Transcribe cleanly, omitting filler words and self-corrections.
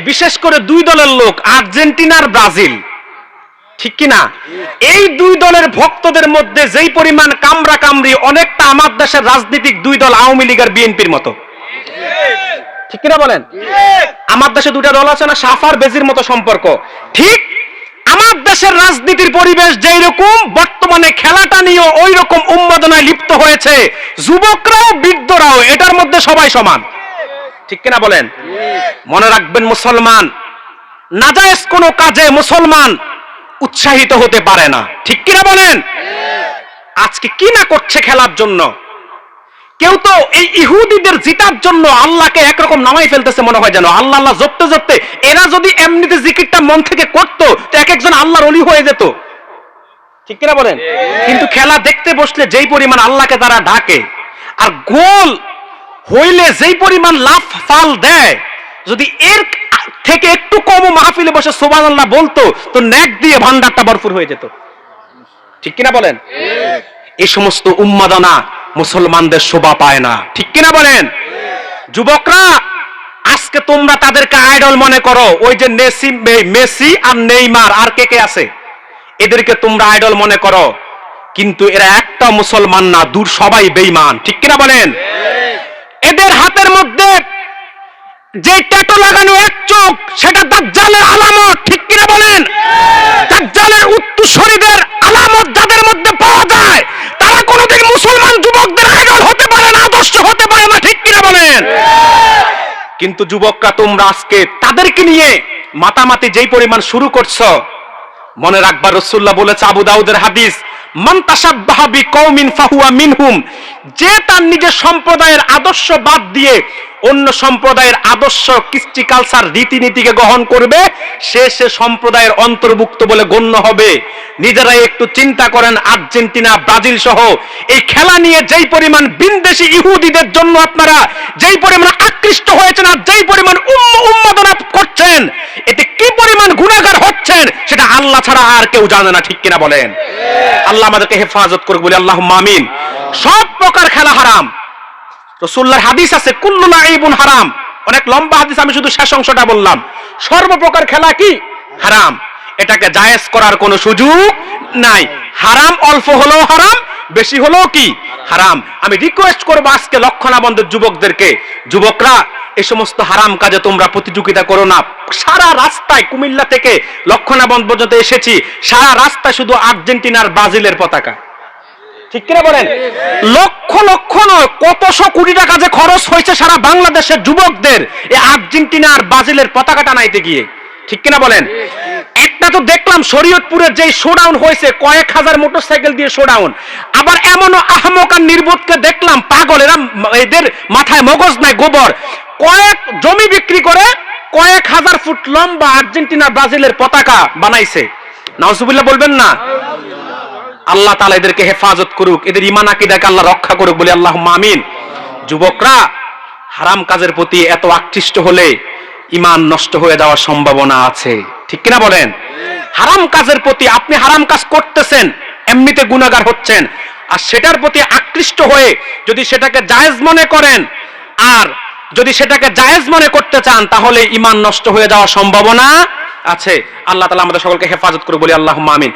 বিশেষ করে দুই দলের লোক, আর্জেন্টিনা আর ব্রাজিল, ঠিক কিনা? এই দুই দলের ভক্তদের মধ্যে যেই পরিমাণ কামরা কামড়ি, অনেকটা আমার দেশের রাজনীতিক দুই দল আওয়ামী লীগ আর বিএনপির মতো, ঠিক কিনা বলেন? আমার দেশে দুইটা দল আছে না, সাফার বেজির মতো সম্পর্ক। ঠিক আমার দেশের রাজনীতির পরিবেশ যেই রকম, বর্তমানে খেলাটা নিয়ে ওই রকম উন্মাদনায় লিপ্ত হয়েছে, যুবকরাও বৃদ্ধরাও, এটার মধ্যে সবাই সমান, ঠিক কিনা বলেন? মনে রাখবেন, মুসলমান নাজায়েজ কোনো কাজে মুসলমান উৎসাহিত হতে পারে না, ঠিক কিনা বলেন? আজকে কি না করছে খেলার জন্য। কেউ তো এই ইহুদিদের জিতার জন্য আল্লাহকে একরকম নামাই ফেলতেছে, মনে হয় যেন আল্লাহ আল্লাহ জপতে জপতে এরা যদি এমনিতে জিকিরটা মন থেকে করতো তো এক একজন আল্লাহর ওলি হয়ে যেত, ঠিক কিনা বলেন? কিন্তু খেলা দেখতে বসলে যেই পরিমাণ আল্লাহকে তারা ডাকে, আর গোল হইলে যেই পরিমাণ লাফ ফাল দেয়, যদি এর থেকে একটু কম মাহফিলে বসে সুবহানাল্লাহ বলতো তো নেক দিয়ে ভান্ডারটা ভরপুর হয়ে যেত, ঠিক কিনা বলেন? এই সমস্ত উন্মাদনা মুসলমানদের শোভা পায় না, ঠিক কিনা বলেন? যুবকরা, আজকে তোমরা তাদেরকে আইডল মনে করো, ওই যে মেসি আর নেইমার আর কে কে আছে, এদেরকে তোমরা আইডল মনে করো, কিন্তু এরা একটা মুসলমান না, দূর সবাই বেঈমান, ঠিক কিনা বলেন? এদের হাতের মধ্যে যে ট্যাটু লাগানো এক চোখ, সেটা দাজ্জালের আলামত, ঠিক কিনা বলেন? দাজ্জালের উত্তরসূরিদের আলামত যাদের মধ্যে পাওয়া যায়, তারা কোনোদিন মুসলমান যুবকদের আইডল হতে পারে না, আদর্শ হতে পারে না, ঠিক কিনা বলেন? কিন্তু যুবকরা, তোমরা আজকে তাদেরকে নিয়ে মাতামাতি যেই পরিমাণ শুরু করছো, মনে রাখবা রাসূলুল্লাহ বলেছে, আবু দাউদের হাদিস, মান তাশাব্বাহা বিকওমিন ফাহুয়া মিনহুম, যে তার নিজের সম্প্রদায়ের আদর্শ বাদ দিয়ে অন্য সম্প্রদায়ের আদর্শ, কৃষ্টি, কালচার, রীতিনীতিকে গ্রহণ করবে, সে সম্প্রদায়ের অন্তর্ভুক্ত বলে গণ্য হবে। নিজেরাই একটু চিন্তা করেন, আর্জেন্টিনা, ব্রাজিল সহ এই খেলা নিয়ে যেই পরিমাণ বিদেশি ইহুদিদের জন্য আপনারা যেই পরিমাণ আকৃষ্ট হয়েছেন আর যেই পরিমাণ উন্মাদনা করছেন, এতে কি পরিমাণ গুনাহগার হচ্ছেন সেটা আল্লাহ ছাড়া আর কেউ জানে না, ঠিক কিনা বলেন? আল্লাহ আমাদেরকে হেফাজত করুক, বলি আল্লাহুম্মা আমিন। সব প্রকার খেলা হারাম, রাসূলুল্লাহর হাদিস আছে, কুল্লু লাইবুন হারাম, অনেক লম্বা হাদিস, আমি শুধু শেষ অংশটা বললাম। সর্বপ্রকার খেলা কি হারাম, এটাকে জায়েজ করার কোনো সুযোগ নাই। হারাম অল্প হলেও হারাম, বেশি হলেও কি হারাম। আমি রিকোয়েস্ট করবো আজকে লক্ষণাবন্ধের যুবকদেরকে, যুবকরা এই সমস্ত হারাম কাজে তোমরা প্রতিযোগিতা করো না। সারা রাস্তায়, কুমিল্লা থেকে লক্ষণাবন্ধ পর্যন্ত এসেছি, সারা রাস্তায় শুধু আর্জেন্টিনার ব্রাজিলের পতাকা, ঠিক কিনা বলেন? লক্ষ লক্ষ নয়, কতশো কোটি টাকা যে খরচ হয়েছে সারা বাংলাদেশের যুবকদের এই আর্জেন্টিনা আর ব্রাজিলের পতাকা টানাইতে গিয়ে, ঠিক কিনা বলেন? একটা তো দেখলাম শরীয়তপুরের যে শোডাউন হয়েছে, কয়েক হাজার মোটরসাইকেল দিয়ে শোডাউন। আবার এমনও আহমক আর নির্বোধকে দেখলাম, পাগল, এরা এদের মাথায় মগজ নাই, গোবর, কয়েক জমি বিক্রি করে কয়েক হাজার ফুট লম্বা আর্জেন্টিনা ব্রাজিলের পতাকা বানাইছে। নাউজুবিল্লাহ বলবেন না? আল্লাহ তাআলা এদেরকে হেফাজত করুক, এদের ঈমান আকীদাকে আল্লাহ রক্ষা করুক, বলি আল্লাহুম্মা আমিন। যুবকরা, হারাম কাজের প্রতি এত আকৃষ্ট হলে ঈমান নষ্ট হয়ে যাওয়ার সম্ভাবনা আছে, ঠিক কিনা বলেন? হারাম কাজের প্রতি, আপনি হারাম কাজ করতেছেন, এমনিতে গুনাহগার হচ্ছেন, আর সেটার প্রতি আকৃষ্ট হয়ে যদি সেটাকে জায়েজ মনে করেন, আর যদি সেটাকে জায়েজ মনে করতে চান, তাহলে ঈমান নষ্ট হয়ে যাওয়ার সম্ভাবনা আছে। আল্লাহ তাআলা আমাদের সকলকে হেফাজত করুক, বলি আল্লাহুম্মা আমিন।